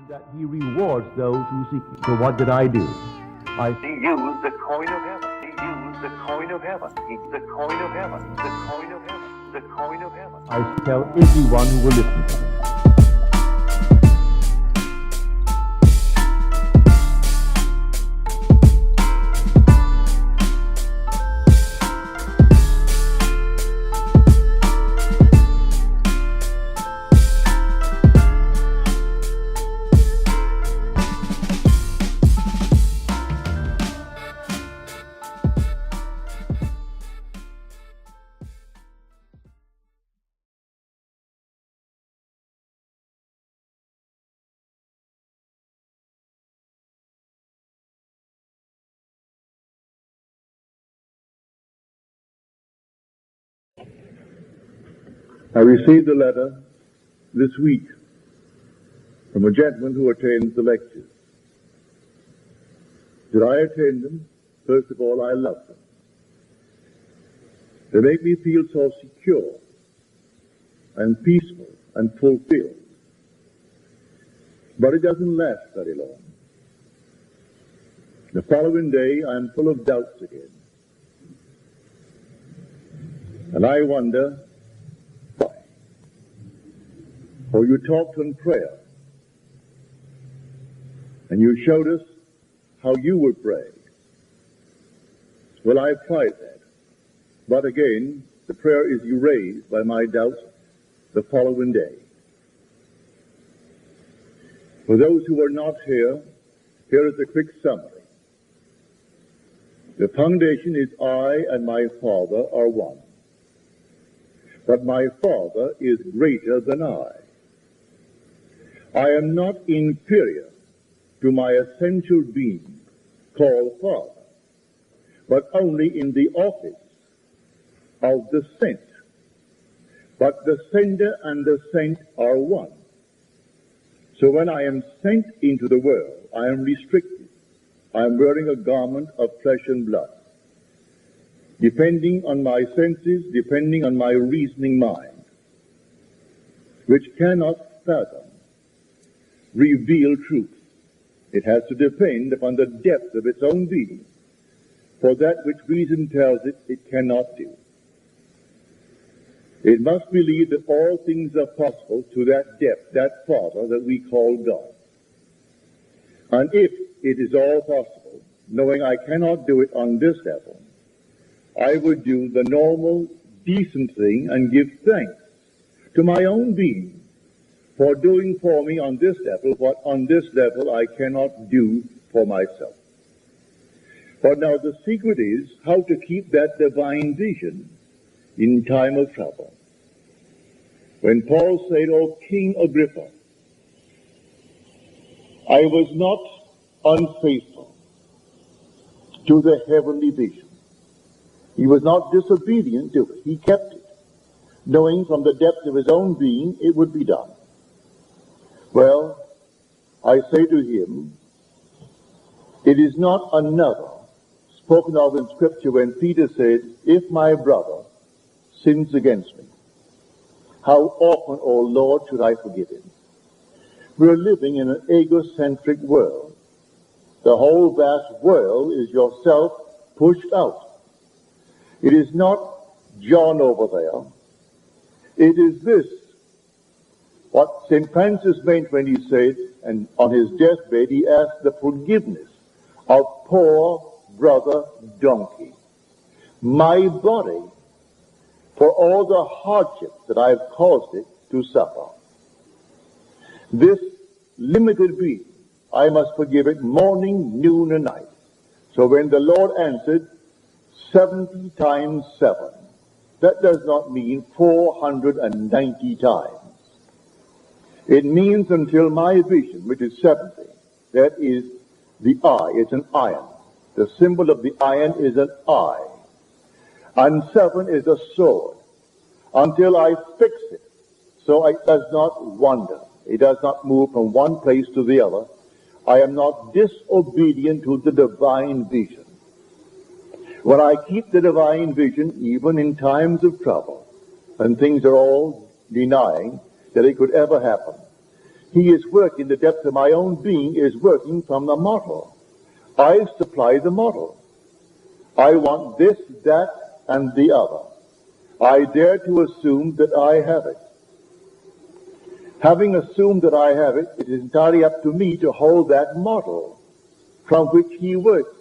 and that he rewards those who seek him. So what did I do? He used the coin of heaven. He used the coin of heaven. The coin of heaven. The coin of heaven. The coin of heaven. I tell everyone who will listen to me. I received a letter this week from a gentleman who attends the lectures. Did I attend them? First of all, I love them. They make me feel so secure and peaceful and fulfilled. But it doesn't last very long. The following day, I am full of doubts again. And I wonder, for you talked on prayer, and you showed us how you would pray. Well, I've tried that. But again, the prayer is erased by my doubts the following day. For those who are not here, here is a quick summary. The foundation is I and my Father are one. But my Father is greater than I. I am not inferior to my essential being called Father, but only in the office of the sent. But the sender and the sent are one. So when I am sent into the world, I am restricted. I am wearing a garment of flesh and blood. Depending on my senses, depending on my reasoning mind, which cannot fathom, reveal truth. It has to depend upon the depth of its own being. For that which reason tells it, it cannot do. It must believe that all things are possible to that depth, that Father that we call God. And if it is all possible, knowing I cannot do it on this level, I would do the normal, decent thing and give thanks to my own being for doing for me on this level what on this level I cannot do for myself. But now the secret is how to keep that divine vision in time of trouble. When Paul said, "O King Agrippa, I was not unfaithful to the heavenly vision." He was not disobedient to it. He kept it, knowing from the depth of his own being it would be done. Well, I say to him, it is not another spoken of in Scripture when Peter said, "If my brother sins against me, how often, O Lord, should I forgive him?" We are living in an egocentric world. The whole vast world is yourself pushed out. It is not John over there. It is this, what St. Francis meant when he said, and on his deathbed he asked the forgiveness of poor brother donkey. My body, for all the hardships that I have caused it to suffer. This limited being, I must forgive it morning, noon, and night. So when the Lord answered 70 times 7, that does not mean 490 times. It means until my vision, which is 70, that is the eye, it's an iron. The symbol of the iron is an eye. And 7 is a sword. Until I fix it, so it does not wander. It does not move from one place to the other. I am not disobedient to the divine vision. When I keep the divine vision, even in times of trouble, and things are all denying that it could ever happen, He is working, the depth of my own being is working from the model. I supply the model. I want this, that, and the other. I dare to assume that I have it. Having assumed that I have it, it is entirely up to me to hold that model from which he works.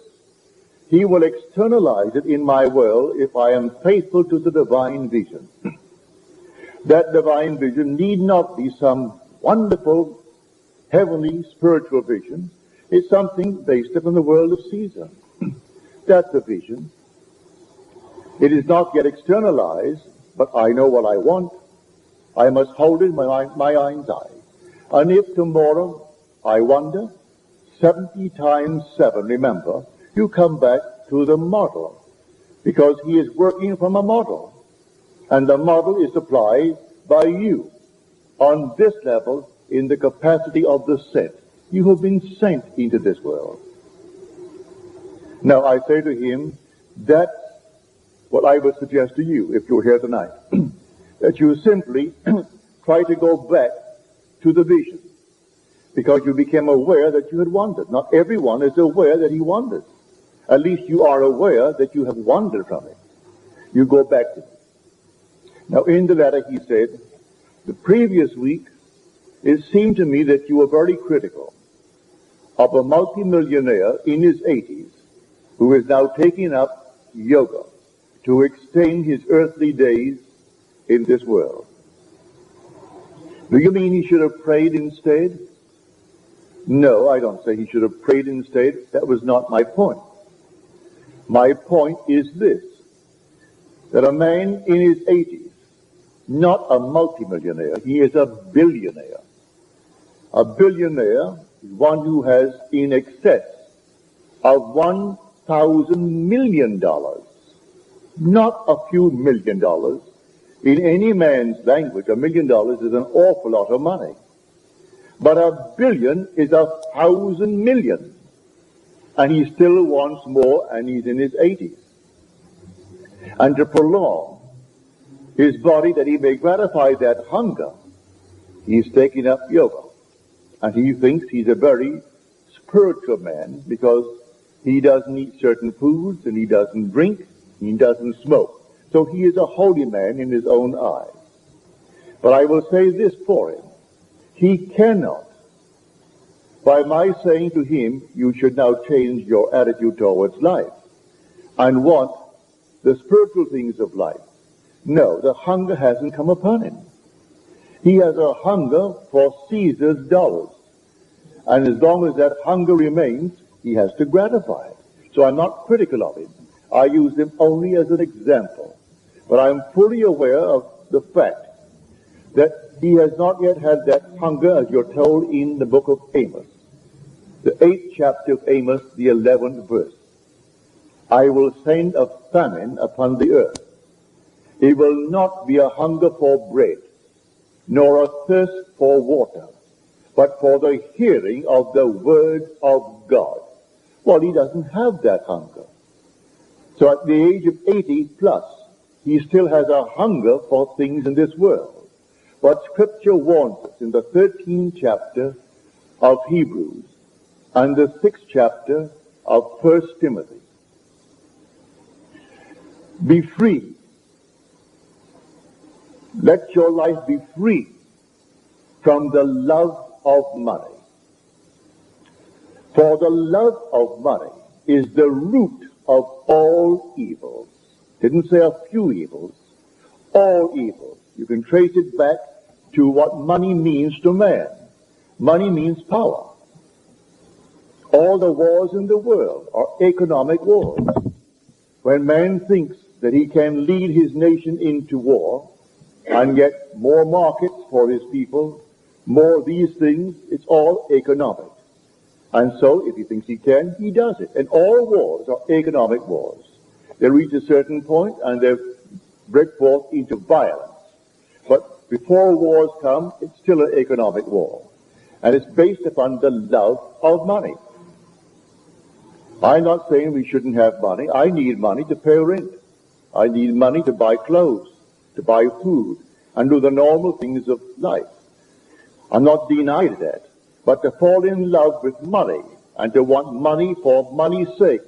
He will externalize it in my world if I am faithful to the divine vision. That divine vision need not be some wonderful, heavenly, spiritual vision. It's something based upon the world of Caesar. That's the vision. It is not yet externalized, but I know what I want. I must hold it in my mind's eye. And if tomorrow I wonder, 70 times 7, remember, you come back to the model, because he is working from a model. And the model is supplied by you on this level in the capacity of the sent. You have been sent into this world. Now I say to him, that's what I would suggest to you if you're here tonight. That you simply try to go back to the vision, because you became aware that you had wandered. Not everyone is aware that he wandered. At least you are aware that you have wandered from it. You go back to it. Now in the letter he said, the previous week, it seemed to me that you were very critical of a multimillionaire in his 80s who is now taking up yoga to extend his earthly days in this world. Do you mean he should have prayed instead? No, I don't say he should have prayed instead. That was not my point. My point is this, that a man in his 80s, not a multimillionaire, he is a billionaire. A billionaire is one who has in excess of $1,000 million, not a few $1 million. In any man's language, $1 million is an awful lot of money. But a billion is 1,000 million. And he still wants more, and he's in his 80s. And to prolong his body that he may gratify that hunger, he's taking up yoga. And he thinks he's a very spiritual man because he doesn't eat certain foods, and he doesn't drink, he doesn't smoke. So he is a holy man in his own eyes. But I will say this for him. He cannot, by my saying to him, you should now change your attitude towards life and want the spiritual things of life. No, the hunger hasn't come upon him. He has a hunger for Caesar's dollars. And as long as that hunger remains, he has to gratify it. So I'm not critical of him. I use him only as an example. But I'm fully aware of the fact that he has not yet had that hunger as you're told in the book of Amos. The 8th chapter of Amos, the 11th verse. I will send a famine upon the earth. It will not be a hunger for bread, nor a thirst for water, but for the hearing of the word of God. Well, he doesn't have that hunger. So at the age of 80 plus, he still has a hunger for things in this world. But Scripture warns us in the 13th chapter of Hebrews and the 6th chapter of 1 Timothy. Be free. Let your life be free from the love of money. For the love of money is the root of all evils. Didn't say a few evils, all evils. You can trace it back to what money means to man. Money means power. All the wars in the world are economic wars. When man thinks that he can lead his nation into war and get more markets for his people, more of these things, it's all economic. And so, if he thinks he can, he does it. And all wars are economic wars. They reach a certain point and they break forth into violence. But before wars come, it's still an economic war. And it's based upon the love of money. I'm not saying we shouldn't have money. I need money to pay rent. I need money to buy clothes, to buy food, and do the normal things of life. I'm not denied that. But to fall in love with money and to want money for money's sake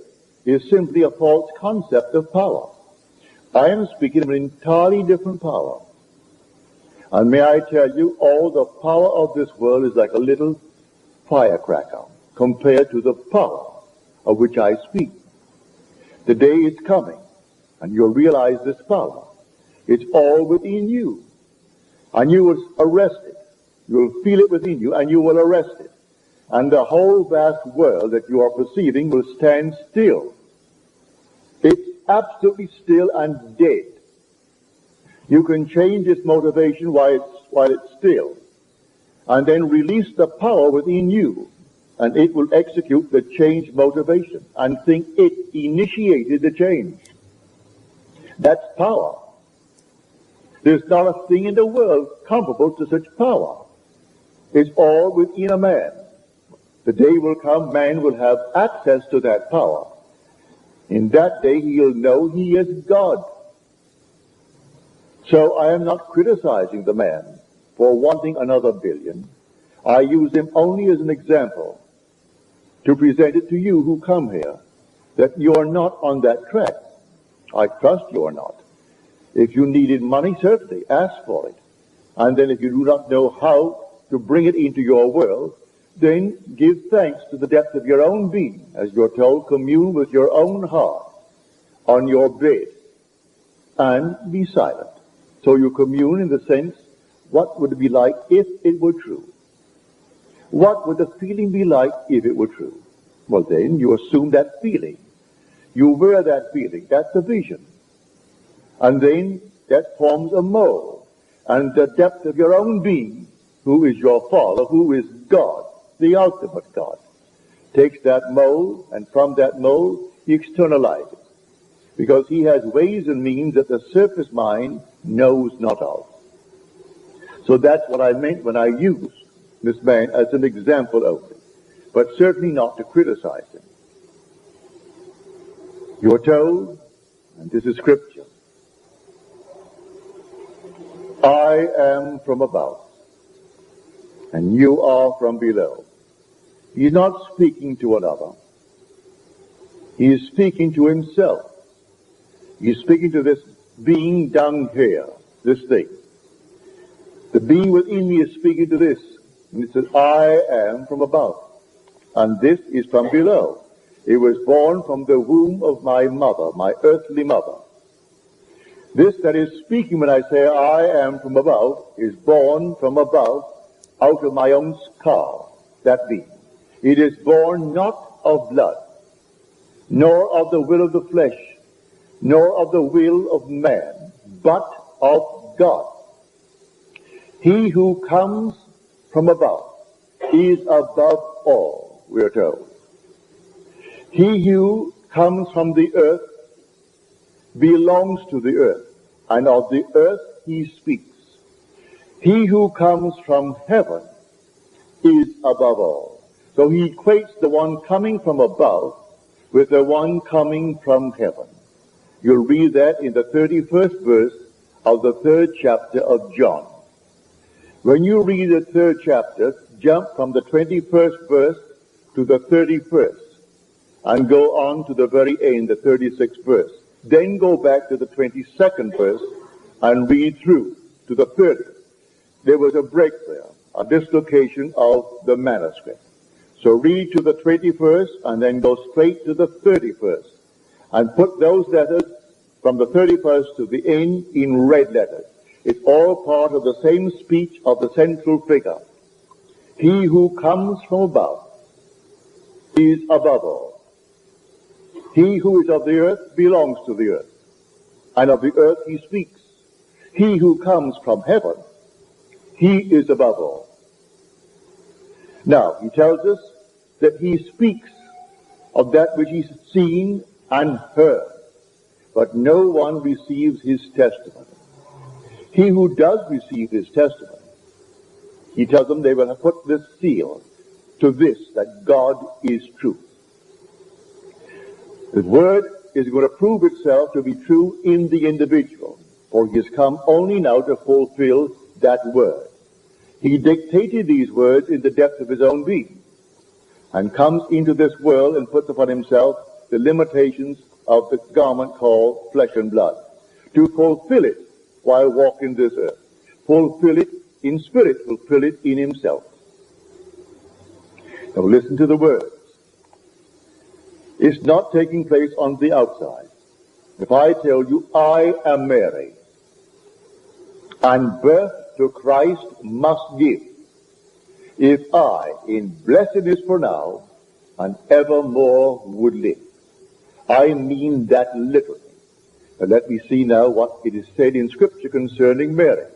is simply a false concept of power. I am speaking of an entirely different power. And may I tell you, all the power of this world is like a little firecracker compared to the power of which I speak. The day is coming, and you'll realize this power. It's all within you. And you will arrest it. You'll feel it within you, and you will arrest it. And the whole vast world that you are perceiving will stand still. It's absolutely still and dead. You can change its motivation while it's still, and then release the power within you, and it will execute the change motivation and think it initiated the change. That's power. There's not a thing in the world comparable to such power. It's all within a man. The day will come, man will have access to that power. In that day, he'll know he is God. So I am not criticizing the man for wanting another billion. I use him only as an example to present it to you who come here, that you are not on that track. I trust you are not. If you needed money, certainly ask for it. And then if you do not know how to bring it into your world, then give thanks to the depth of your own being. As you're told, commune with your own heart on your bed and be silent. So you commune in the sense, what would it be like if it were true? What would the feeling be like if it were true? Well, then you assume that feeling. You wear that feeling. That's a vision. And then that forms a mold. And the depth of your own being, who is your Father, who is God, the ultimate God, takes that mold, and from that mold he externalizes. Because he has ways and means that the surface mind knows not of. So that's what I meant when I used this man as an example only, but certainly not to criticize him. You're told, and this is scripture, I am from above, and you are from below. He's not speaking to another. He is speaking to himself. He's speaking to this being down here, this thing. The being within me is speaking to this. And it says, I am from above. And this is from below. It was born from the womb of my mother, my earthly mother. This that is speaking when I say I am from above is born from above out of my own skull, that being. It is born not of blood, nor of the will of the flesh, nor of the will of man, but of God. He who comes from above is above all, we are told. He who comes from the earth belongs to the earth, and of the earth he speaks. He who comes from heaven is above all. So he equates the one coming from above with the one coming from heaven. You'll read that in the 31st verse of the 3rd chapter of John. When you read the 3rd chapter, jump from the 21st verse to the 31st and go on to the very end, the 36th verse. Then go back to the 22nd verse and read through to the 30th. There was a break there, a dislocation of the manuscript. So read to the 21st and then go straight to the 31st and put those letters from the 31st to the end in red letters. It's all part of the same speech of the central figure. He who comes from above is above all. He who is of the earth belongs to the earth, and of the earth he speaks. He who comes from heaven, he is above all. Now, he tells us that he speaks of that which he's seen and heard, but no one receives his testimony. He who does receive his testimony, he tells them they will put this seal to this, that God is true. The word is going to prove itself to be true in the individual, for he has come only now to fulfill that word. He dictated these words in the depth of his own being, and comes into this world and puts upon himself the limitations of the garment called flesh and blood, to fulfill it while walking this earth. Fulfill it in spirit, fulfill it in himself. Now listen to the words. It's not taking place on the outside. If I tell you I am Mary, and birth to Christ must give, if I, in blessedness for now, and evermore would live. I mean that literally. But let me see now what it is said in Scripture concerning Mary.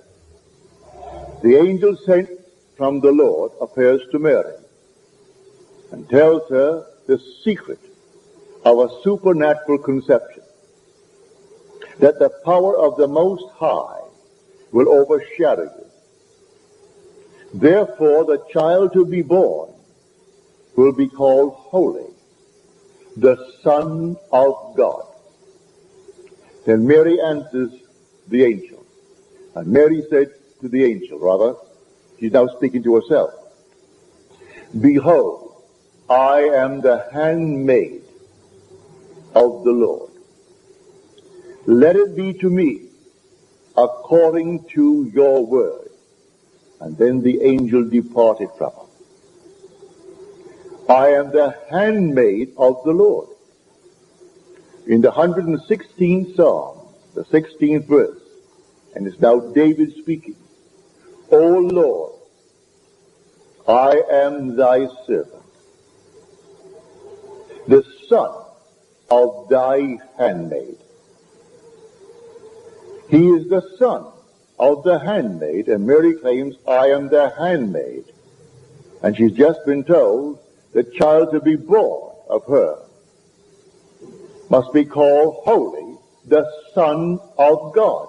The angel sent from the Lord appears to Mary and tells her the secret of a supernatural conception, that the power of the Most High will overshadow you. Therefore, the child to be born will be called Holy, the Son of God. Then Mary answers the angel. And Mary said to the angel, rather, she's now speaking to herself, Behold, I am the handmaid of the Lord. Let it be to me according to your word. And then the angel departed from her. I am the handmaid of the Lord. In the 116th Psalm, the 16th verse, and it's now David speaking, O Lord, I am thy servant, the son of thy handmaid. He is the son of the handmaid, and Mary claims, I am the handmaid. And she's just been told the child to be born of her must be called Holy, the Son of God.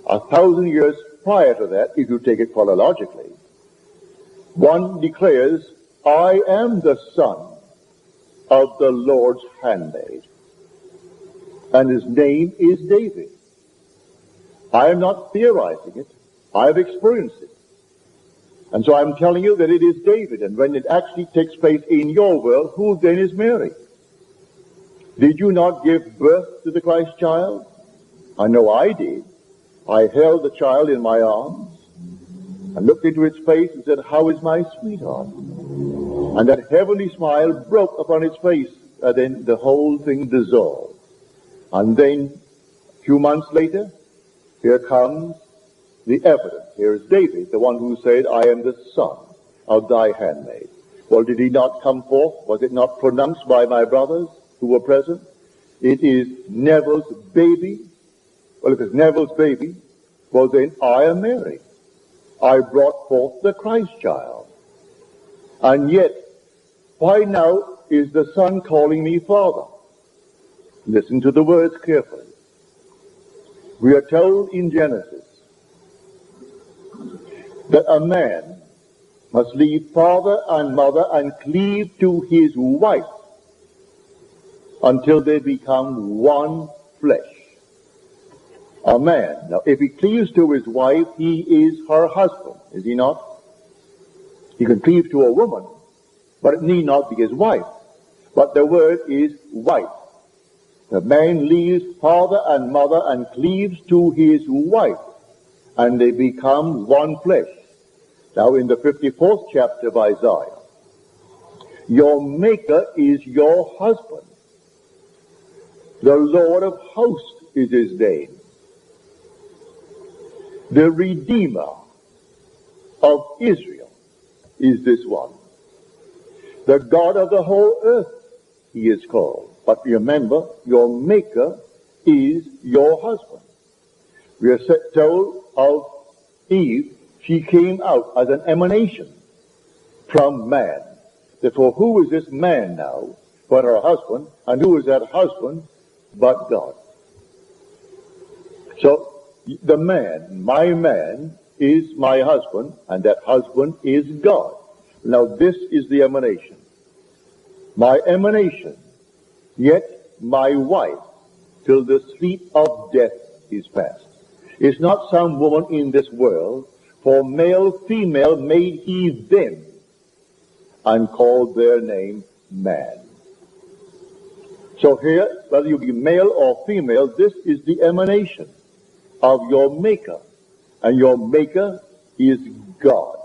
1,000 years prior to that, if you take it chronologically, one declares, I am the son of the Lord's handmaid. And his name is David. I am not theorizing it. I have experienced it. And so I'm telling you that it is David. And when it actually takes place in your world, who then is Mary? Did you not give birth to the Christ child? I know I did. I held the child in my arms and looked into its face and said, how is my sweetheart? And that heavenly smile broke upon its face. And then the whole thing dissolved. And then a few months later, here comes the evidence. Here is David, the one who said, I am the son of thy handmaid. Well, did he not come forth? Was it not pronounced by my brothers who were present? It is Neville's baby. Well, if it's Neville's baby, well then I am Mary. I brought forth the Christ child. And yet, why now is the son calling me father? Listen to the words carefully. We are told in Genesis that a man must leave father and mother and cleave to his wife until they become one flesh. A man, now if he cleaves to his wife, he is her husband, is he not? He can cleave to a woman, but it need not be his wife. But the word is wife. The man leaves father and mother and cleaves to his wife, and they become one flesh. Now in the 54th chapter of Isaiah, your Maker is your husband. The Lord of hosts is his name. The Redeemer of Israel is this one. The God of the whole earth he is called. But remember, your Maker is your husband. We are told of Eve, she came out as an emanation from man. Therefore, who is this man now but her husband? And who is that husband but God? So, the man, my man, is my husband, and that husband is God. Now, this is the emanation. My emanation, yet my wife, till the sleep of death is past. It's not some woman in this world For male, female made he them, and called their name man. So here, whether you be male or female, this is the emanation of your Maker. And your Maker is God.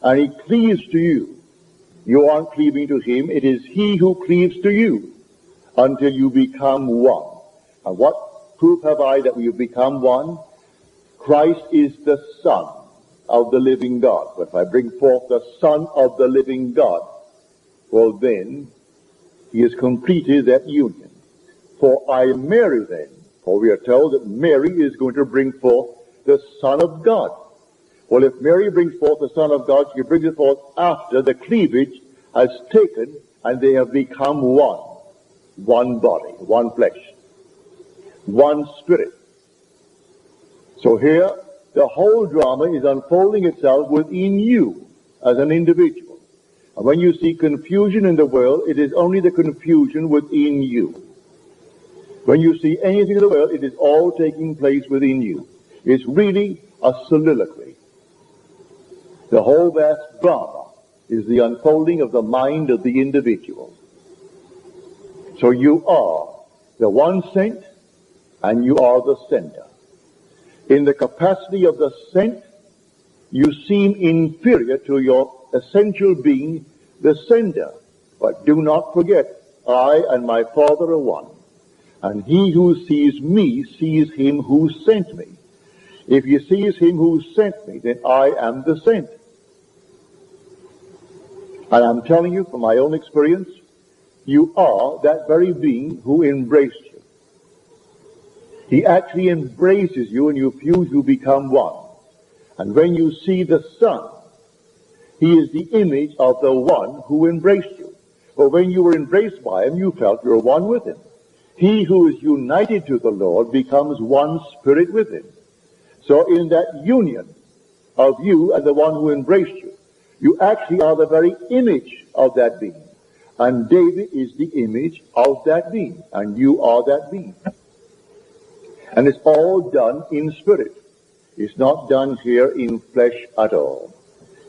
And he cleaves to you. You aren't cleaving to him. It is he who cleaves to you until you become one. And what proof have I that we have become one? Christ is the Son of the living God. But if I bring forth the Son of the living God, well then, he has completed that union. For I marry then, for we are told that Mary is going to bring forth the Son of God. Well, if Mary brings forth the Son of God, she brings it forth after the cleavage has taken and they have become one. One body, one flesh, one spirit. So here, the whole drama is unfolding itself within you as an individual. And when you see confusion in the world, it is only the confusion within you. When you see anything in the world, it is all taking place within you. It's really a soliloquy. The whole vast drama is the unfolding of the mind of the individual. So you are the one sent, and you are the sender. In the capacity of the sent, you seem inferior to your essential being, the sender. But do not forget, I and my Father are one. And he who sees me sees him who sent me. If he sees him who sent me, then I am the sent. And I'm telling you from my own experience, you are that very being who embraced you. He actually embraces you, and you feel you become one. And when you see the Son, he is the image of the one who embraced you. But when you were embraced by him, you felt you were one with him. He who is united to the Lord becomes one spirit with him. So in that union of you and the one who embraced you, you actually are the very image of that being. And David is the image of that being. And you are that being. And it's all done in spirit. It's not done here in flesh at all,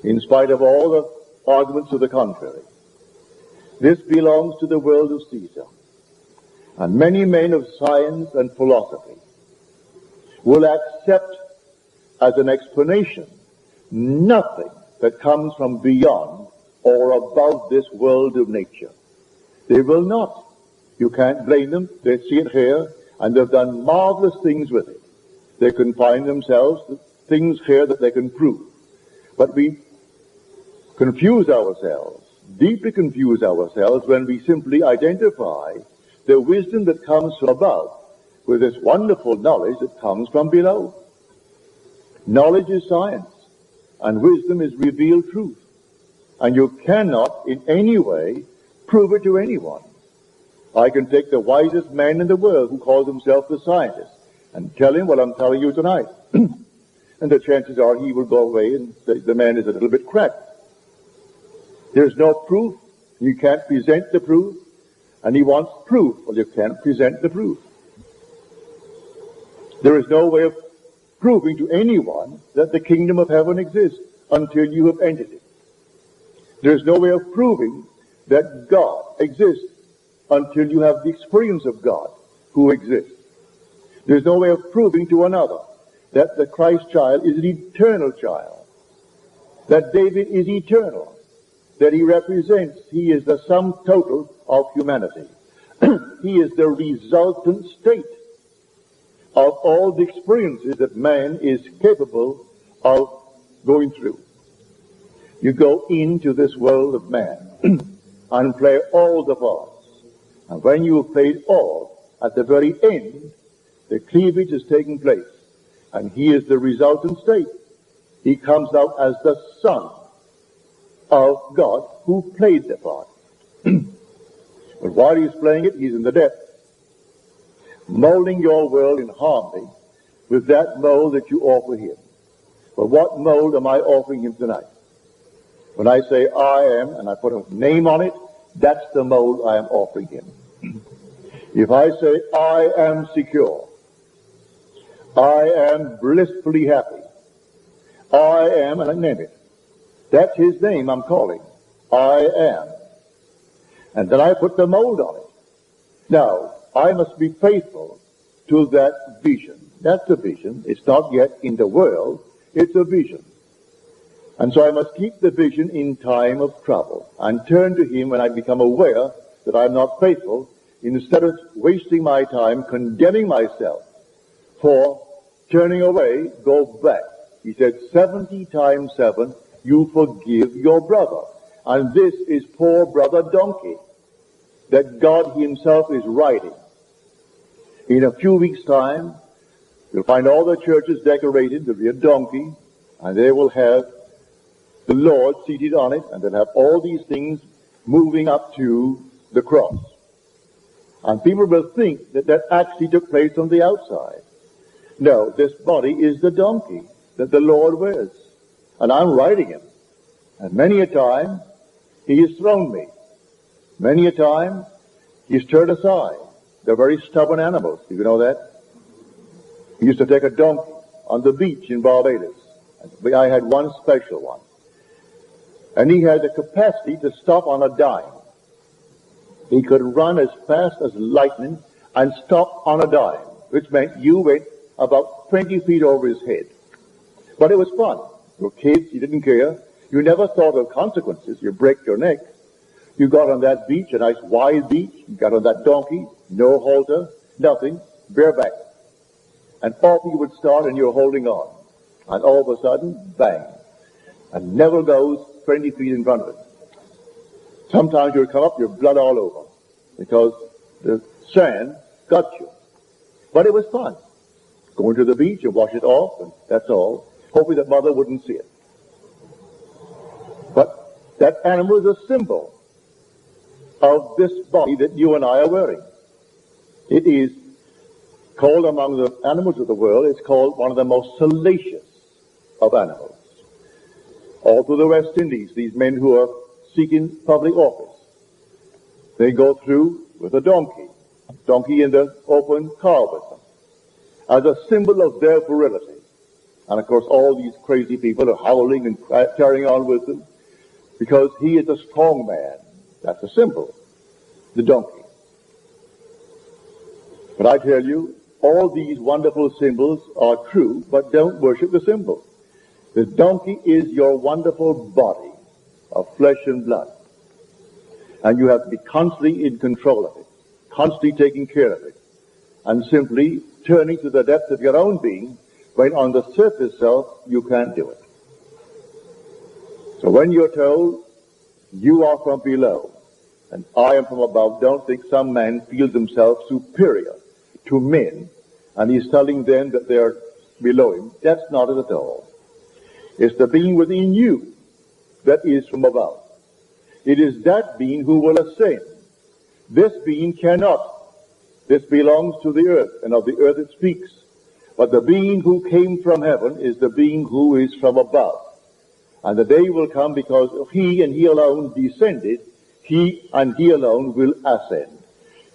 in spite of all the arguments to the contrary. This belongs to the world of Caesar. And many men of science and philosophy will accept as an explanation nothing that comes from beyond or above this world of nature. They will not. You can't blame them. They see it here, and they've done marvelous things with it. They confine themselves to things here that they can prove. But we confuse ourselves, deeply confuse ourselves, when we simply identify the wisdom that comes from above with this wonderful knowledge that comes from below. Knowledge is science, and wisdom is revealed truth. And you cannot in any way prove it to anyone. I can take the wisest man in the world who calls himself the scientist and tell him what I'm telling you tonight. And the chances are he will go away and say the man is a little bit cracked. There's no proof. You can't present the proof. And he wants proof. Well, you can't present the proof. There is no way of proving to anyone that the kingdom of heaven exists until you have entered it. There's no way of proving that God exists until you have the experience of God who exists. There's no way of proving to another that the Christ child is an eternal child, that David is eternal, that he represents, he is the sum total of humanity. He is the resultant state of all the experiences that man is capable of going through. You go into this world of man and play all the parts. And when you have played all, at the very end, the cleavage is taking place. And he is the resultant state. He comes out as the Son of God who played the part. But while he's playing it, he's in the depth, molding your world in harmony with that mold that you offer him. But what mold am I offering him tonight? When I say I am, and I put a name on it, that's the mold I am offering him. If I say I am secure, I am blissfully happy, I am, and I name it. That's his name I'm calling. I am. And then I put the mold on it. Now, I must be faithful to that vision. That's a vision. It's not yet in the world. It's a vision. And so I must keep the vision in time of trouble and turn to him when I become aware that I'm not faithful, instead of wasting my time condemning myself for turning away, go back. He said 70 times 7, you forgive your brother. And this is poor brother donkey that God himself is writing. In a few weeks' time, you'll find all the churches decorated. There'll be a donkey, and they will have the Lord seated on it, and they'll have all these things moving up to the cross. And people will think that that actually took place on the outside. No, this body is the donkey that the Lord wears. And I'm riding him. And many a time, he has thrown me. Many a time, he's turned aside. They're very stubborn animals. Do you know that? He used to take a donkey on the beach in Barbados. I had one special one. And he had the capacity to stop on a dime. He could run as fast as lightning and stop on a dime, which meant you went about 20 feet over his head. But it was fun. You were kids, you didn't care. You never thought of consequences. You break your neck. You got on that beach, a nice wide beach. You got on that donkey, no halter, nothing, bareback. And off you would start, and you're holding on. And all of a sudden, bang. And Neville goes 20 feet in front of it. Sometimes you'll come up, your blood all over, because the sand got you. But it was fun. Going to the beach and wash it off, and that's all. Hoping that mother wouldn't see it. But that animal is a symbol of this body that you and I are wearing. It is called among the animals of the world, it's called one of the most salacious of animals. All through the West Indies, these men who are seeking public office, they go through with a donkey in the open car with them, as a symbol of their virility. And of course all these crazy people are howling and carrying on with them, because he is a strong man. That's a symbol, the donkey. But I tell you, all these wonderful symbols are true, but don't worship the symbol. The donkey is your wonderful body of flesh and blood. And you have to be constantly in control of it, constantly taking care of it, and simply turning to the depth of your own being, when on the surface self you can't do it. So when you're told, you are from below, and I am from above, don't think some man feels himself superior to men, and he's telling them that they're below him. That's not it at all. It's the being within you that is from above. It is that being who will ascend. This being cannot. This belongs to the earth, and of the earth it speaks. But the being who came from heaven is the being who is from above. And the day will come, because he and he alone descended, he and he alone will ascend.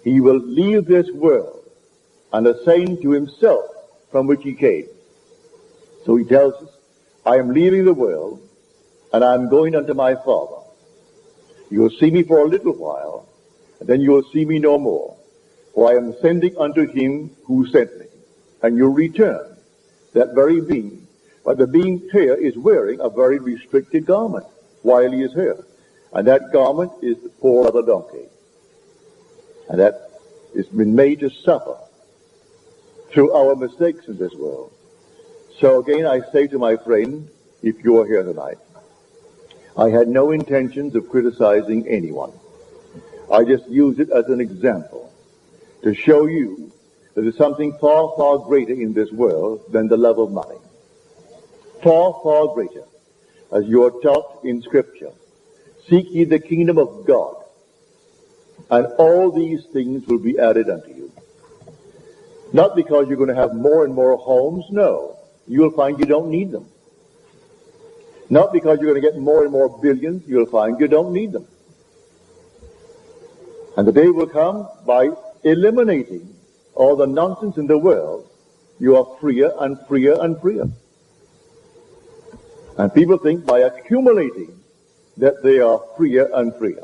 He will leave this world and ascend to himself from which he came. So he tells us, I am leaving the world, and I am going unto my Father. You will see me for a little while, and then you will see me no more. For I am ascending unto him who sent me. And you return, that very being. But the being here is wearing a very restricted garment while he is here. And that garment is the poor other donkey. And that has been made to suffer through our mistakes in this world. So again, I say to my friend, if you are here tonight, I had no intentions of criticizing anyone. I just use it as an example to show you that there's something far, far greater in this world than the love of money. Far, far greater. As you are taught in Scripture, seek ye the kingdom of God, and all these things will be added unto you. Not because you're going to have more and more homes, no. You'll find you don't need them. Not because you're going to get more and more billions, you'll find you don't need them. And the day will come, by eliminating all the nonsense in the world, you are freer and freer and freer. And people think by accumulating that they are freer and freer.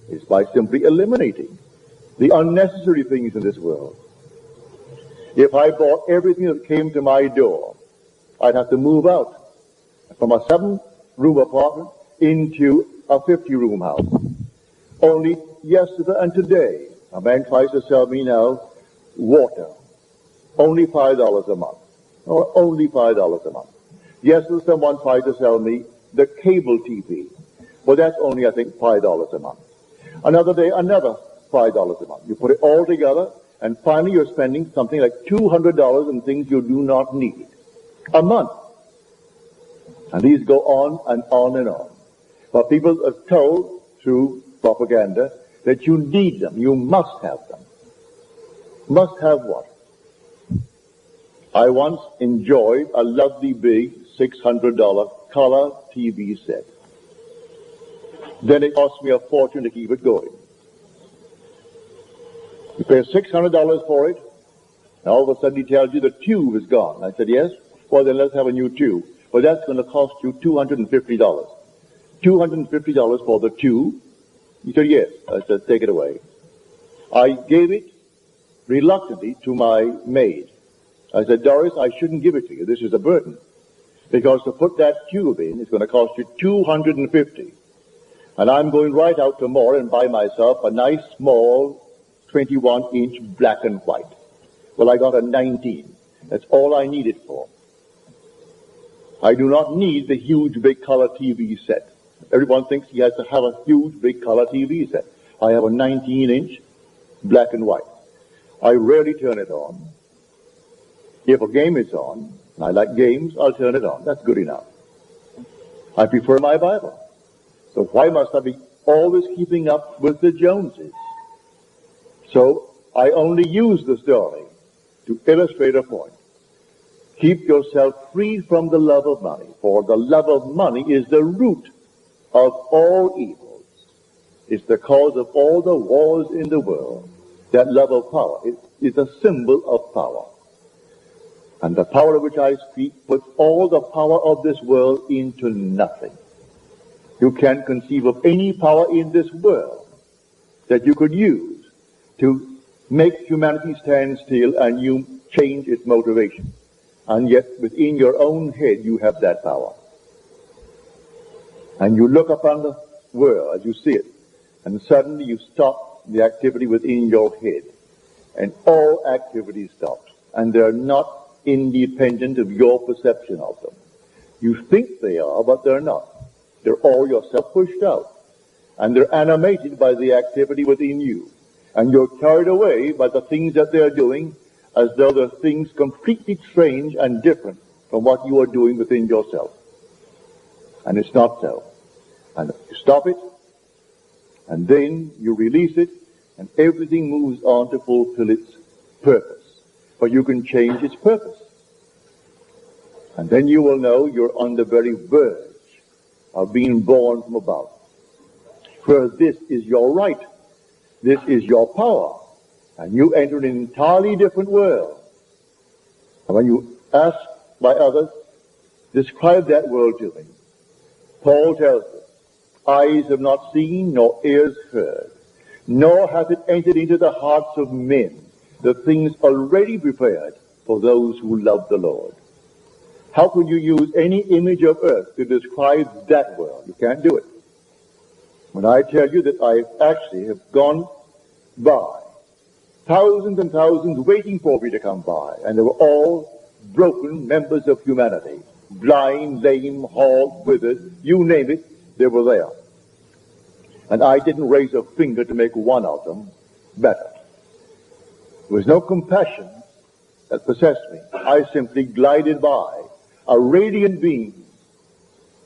It's by simply eliminating the unnecessary things in this world. If I bought everything that came to my door, I'd have to move out from a 7-room apartment into a 50-room house. Only yesterday and today, a man tries to sell me now water. Only $5 a month. Or only $5 a month. Yesterday someone tried to sell me the cable TV. Well, that's only, I think, $5 a month. Another day, another $5 a month. You put it all together, and finally you're spending something like $200 on things you do not need. A month. And these go on and on and on. But people are told through propaganda that you need them. You must have them. Must have what? I once enjoyed a lovely big $600 color TV set. Then it cost me a fortune to keep it going. You pay $600 for it, and all of a sudden he tells you the tube is gone. I said, yes? Well, then let's have a new tube. Well, that's going to cost you $250. $250 for the tube? He said, yes. I said, take it away. I gave it reluctantly to my maid. I said, Doris, I shouldn't give it to you. This is a burden. Because to put that tube in is going to cost you $250. And I'm going right out tomorrow and buy myself a nice small 21-inch black and white. Well, I got a 19. That's all I need it for. I do not need the huge big color TV set. Everyone thinks he has to have a huge big color TV set. I have a 19-inch black and white. I rarely turn it on. If a game is on, and I like games, I'll turn it on. That's good enough. I prefer my Bible. So why must I be always keeping up with the Joneses? So I only use the story to illustrate a point. Keep yourself free from the love of money, for the love of money is the root of all evils. It's the cause of all the wars in the world. That love of power is a symbol of power. And the power of which I speak puts all the power of this world into nothing. You can't conceive of any power in this world that you could use to make humanity stand still and you change its motivation. And yet within your own head you have that power. And you look upon the world as you see it, and suddenly you stop the activity within your head. And all activity stops. And they're not independent of your perception of them. You think they are, but they're not. They're all yourself pushed out. And they're animated by the activity within you. And you're carried away by the things that they're doing as though they're things completely strange and different from what you are doing within yourself. And it's not so. And you stop it, and then you release it, and everything moves on to fulfill its purpose. But you can change its purpose. And then you will know you're on the very verge of being born from above. For this is your right. This is your power. And you enter an entirely different world. And when you ask by others, describe that world to me. Paul tells us, eyes have not seen, nor ears heard, nor hath it entered into the hearts of men, the things already prepared for those who love the Lord. How can you use any image of earth to describe that world? You can't do it. When I tell you that I actually have gone by, thousands and thousands waiting for me to come by, and they were all broken members of humanity, blind, lame, halt, withered, you name it, they were there. And I didn't raise a finger to make one of them better. There was no compassion that possessed me. I simply glided by, a radiant being,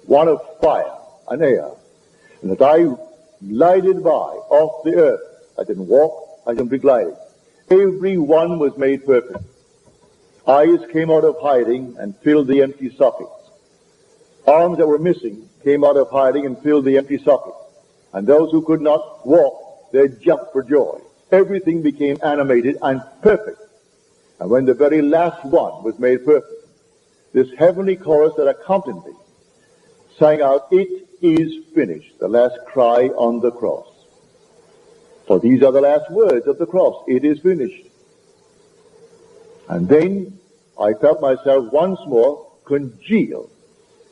one of fire and air. And as I glided by off the earth, I didn't walk, I simply glided. Every one was made perfect. Eyes came out of hiding and filled the empty sockets. Arms that were missing came out of hiding and filled the empty sockets. And those who could not walk, they jumped for joy. Everything became animated and perfect. And when the very last one was made perfect, this heavenly chorus that accompanied me sang out, "It is finished," the last cry on the cross. For these are the last words of the cross, "It is finished." And then I felt myself once more congealed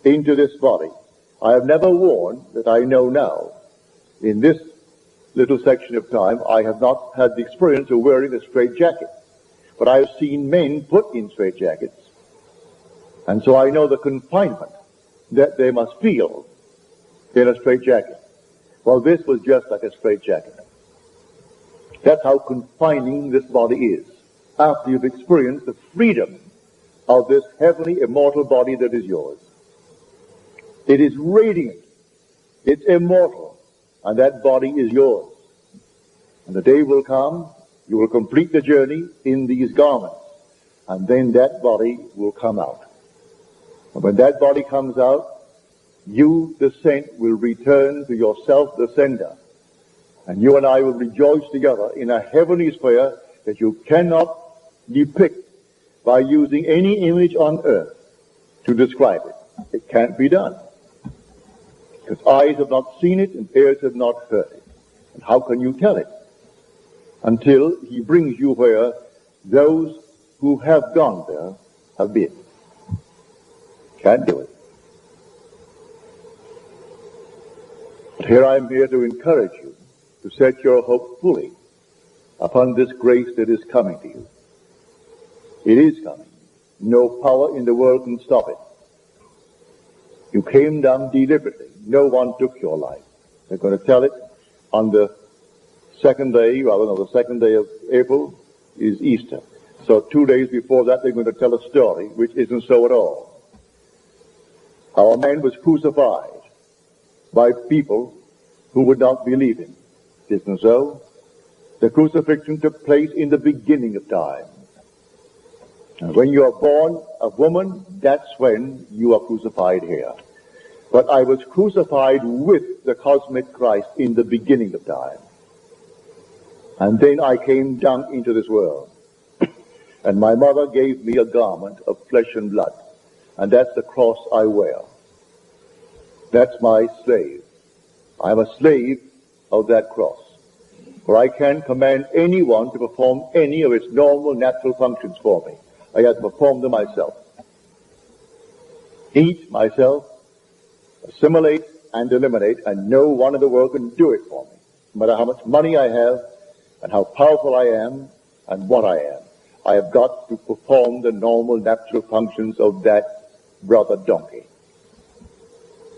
into this body. I have never worn, that I know now, in this little section of time, I have not had the experience of wearing a straitjacket. But I have seen men put in straitjackets, and so I know the confinement that they must feel in a straitjacket. Well, this was just like a straitjacket. That's how confining this body is, after you've experienced the freedom of this heavenly, immortal body that is yours. It is radiant, it's immortal, and that body is yours. And the day will come, you will complete the journey in these garments, and then that body will come out. And when that body comes out, you, the sent, will return to yourself, the sender. And you and I will rejoice together in a heavenly sphere that you cannot depict by using any image on earth to describe it. It can't be done. Because eyes have not seen it and ears have not heard it. And how can you tell it? Until he brings you where those who have gone there have been. Can't do it. But here I am here to encourage you to set your hope fully upon this grace that is coming to you. It is coming. No power in the world can stop it. You came down deliberately. No one took your life. They're going to tell it on the second day, the second day of April is Easter. So 2 days before that, they're going to tell a story which isn't so at all. Our man was crucified by people who would not believe him. Isn't so? The crucifixion took place in the beginning of time. And when you are born a woman, that's when you are crucified here. But I was crucified with the cosmic Christ in the beginning of time. And then I came down into this world. And my mother gave me a garment of flesh and blood. And that's the cross I wear. That's my slave. I am a slave of that cross. For I can't command anyone to perform any of its normal natural functions for me. I have to perform them myself. Eat myself, assimilate and eliminate, and no one in the world can do it for me. No matter how much money I have, and how powerful I am, and what I am. I have got to perform the normal natural functions of that brother donkey.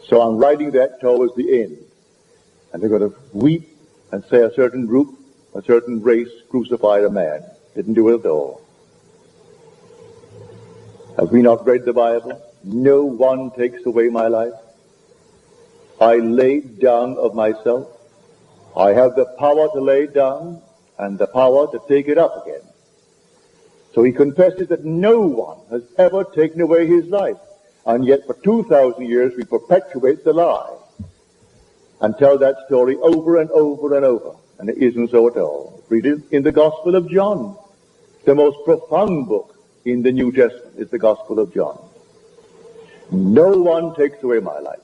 So I'm writing that towards the end. And they're going to weep and say a certain group, a certain race crucified a man. Didn't do it at all. Have we not read the Bible? No one takes away my life. I laid down of myself. I have the power to lay it down and the power to take it up again. So he confesses that no one has ever taken away his life. And yet for 2,000 years we perpetuate the lie and tell that story over and over and over. And it isn't so at all. Read it in the Gospel of John. The most profound book in the New Testament is the Gospel of John. No one takes away my life.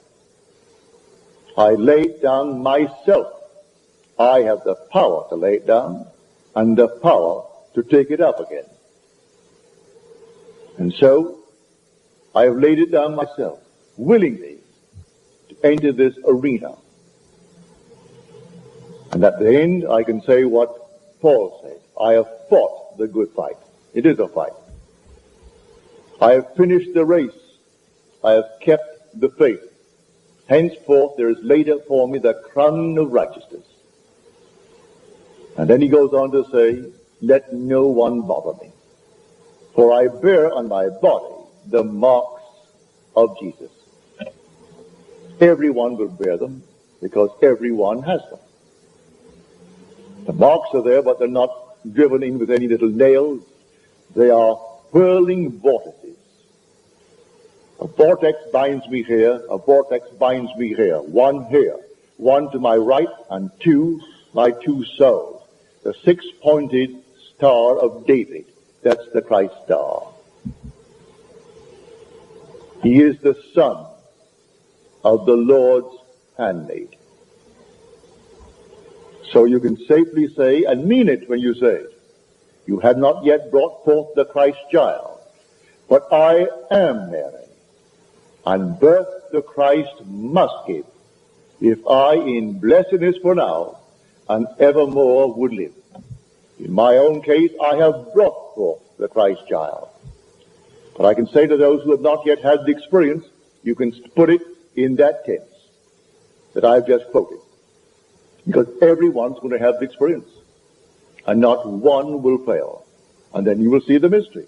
I lay it down myself. I have the power to lay it down and the power to take it up again. And so, I have laid it down myself, willingly, to enter this arena. And at the end, I can say what Paul said. I have fought the good fight. It is a fight. I have finished the race. I have kept the faith. Henceforth, there is laid up for me the crown of righteousness. And then he goes on to say, let no one bother me. For I bear on my body the marks of Jesus. Everyone will bear them because everyone has them. The marks are there, but they're not driven in with any little nails. They are whirling vortices. A vortex binds me here, a vortex binds me here. One here, one to my right, and two, my two souls. The six-pointed star of David. That's the Christ star. He is the Son of the Lord's handmaid. So you can safely say, and mean it when you say it, you have not yet brought forth the Christ child, but I am Mary, and birth the Christ must give, if I in blessedness for now and evermore would live. In my own case, I have brought forth the Christ child. But I can say to those who have not yet had the experience, you can put it in that tense that I've just quoted. Because everyone's going to have the experience. And not one will fail. And then you will see the mystery.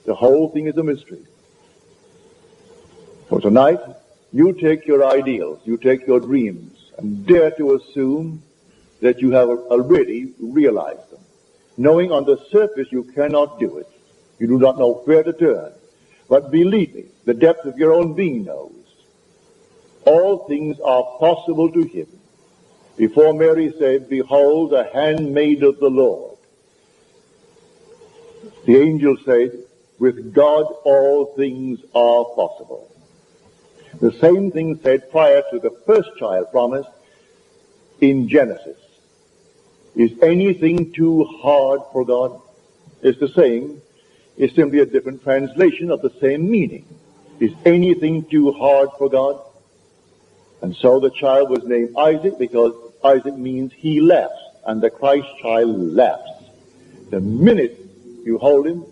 The whole thing is a mystery. So tonight, you take your ideals, you take your dreams, and dare to assume that you have already realized them. Knowing on the surface you cannot do it. You do not know where to turn. But believe me, the depth of your own being knows. All things are possible to him. Before Mary said, behold, the handmaid of the Lord. The angel said, with God all things are possible. The same thing said prior to the first child promised in Genesis. Is anything too hard for God? It's the same. It's simply a different translation of the same meaning. Is anything too hard for God? And so the child was named Isaac because Isaac means he laughs, and the Christ child laughs. The minute you hold him,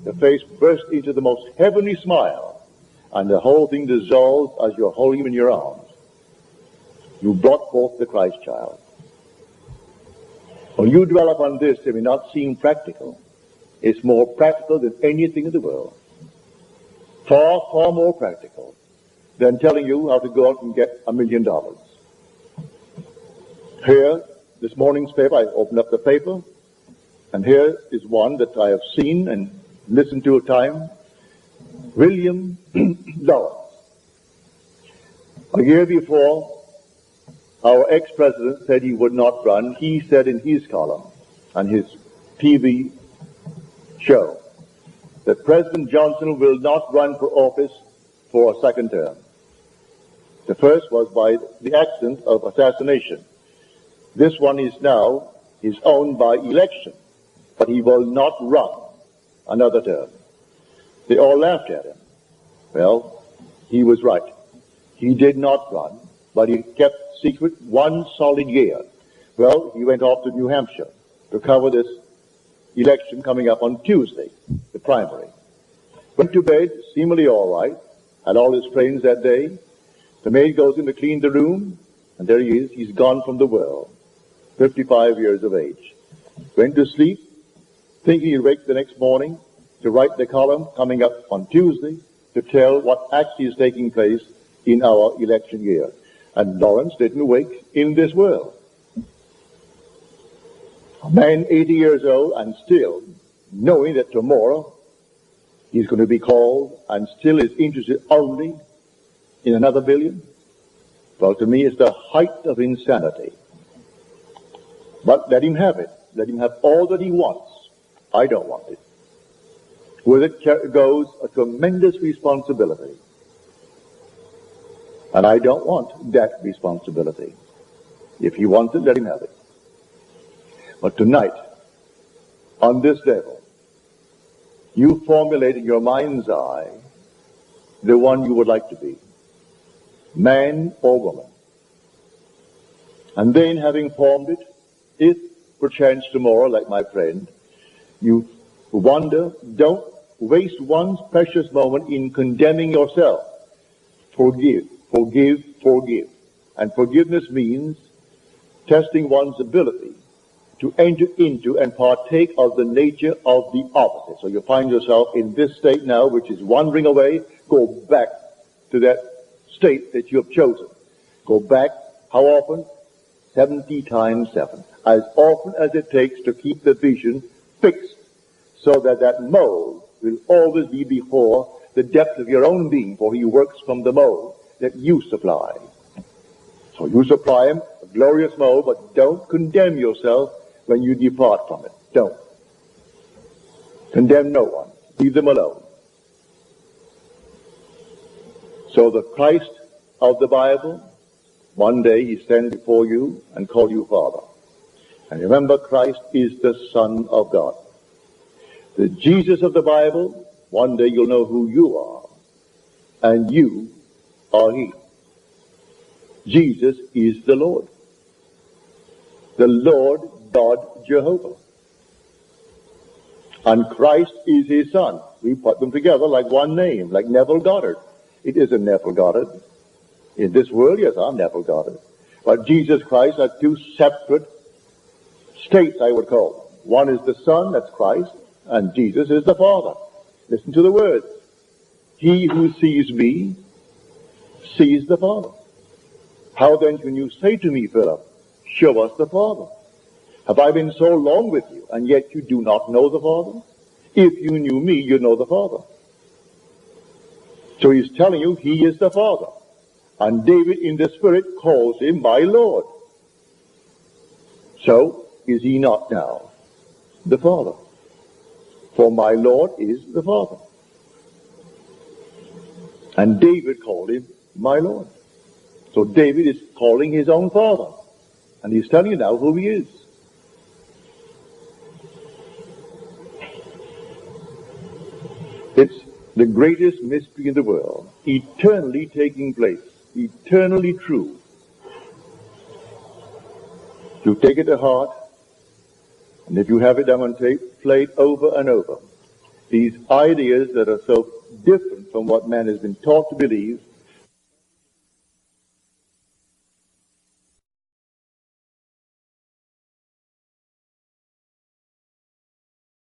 the face bursts into the most heavenly smile, and the whole thing dissolves as you're holding him in your arms. You brought forth the Christ child. When you dwell upon this, it may not seem practical. It's more practical than anything in the world. Far, far more practical than telling you how to go out and get $1 million. Here, this morning's paper, I opened up the paper, and here is one that I have seen and listened to a time. William Lawrence. A year before, our ex-president said he would not run. He said in his column on his TV show that President Johnson will not run for office for a second term. The first was by the accident of assassination. This one is owned by election, but he will not run another term. They all laughed at him. Well, he was right. He did not run, but he kept secret 1 solid year. Well, he went off to New Hampshire to cover this election coming up on Tuesday, the primary. Went to bed, seemingly all right, had all his friends that day. The maid goes in to clean the room, and there he is. He's gone from the world, 55 years of age. Went to sleep, thinking he'd wake the next morning to write the column coming up on Tuesday to tell what actually is taking place in our election year. And Lawrence didn't wake in this world. A man 80 years old and still knowing that tomorrow he's going to be called and still is interested only in another billion. Well, to me, it's the height of insanity. But let him have it. Let him have all that he wants. I don't want it. With it goes a tremendous responsibility. And I don't want that responsibility. If he wants it, let him have it. But tonight, on this level, you formulate in your mind's eye the one you would like to be, man or woman. And then, having formed it, if perchance tomorrow, like my friend, you wonder, don't waste one precious moment in condemning yourself. Forgive, forgive, forgive. And forgiveness means testing one's ability to enter into and partake of the nature of the opposite. So you find yourself in this state now, which is wandering away. Go back to that state that you have chosen. Go back, how often? 70 times 7. As often as it takes to keep the vision fixed so that that mold will always be before the depth of your own being, for he works from the mold that you supply. So you supply him a glorious mold, but don't condemn yourself when you depart from it. Don't. Condemn no one. Leave them alone. So the Christ of the Bible, one day he stands before you and calls you Father. And remember, Christ is the Son of God. The Jesus of the Bible, one day you'll know who you are, and you are he. Jesus is the Lord God Jehovah. And Christ is his Son. We put them together like one name, like Neville Goddard. It isn't Neville Goddard. In this world, yes, I'm Neville Goddard. But Jesus Christ are two separate states, I would call them. One is the Son, that's Christ, and Jesus is the Father. Listen to the words. He who sees me sees the Father. How then can you say to me, Philip, show us the Father? Have I been so long with you, and yet you do not know the Father? If you knew me, you'd know the Father. So he's telling you he is the Father. And David in the Spirit calls him my Lord. So is he not now the Father? For my Lord is the Father. And David called him my Lord. So David is calling his own Father. And he's telling you now who he is. It's the greatest mystery in the world, eternally taking place, eternally true. You take it to heart, and if you have it on tape, play it over and over. These ideas that are so different from what man has been taught to believe,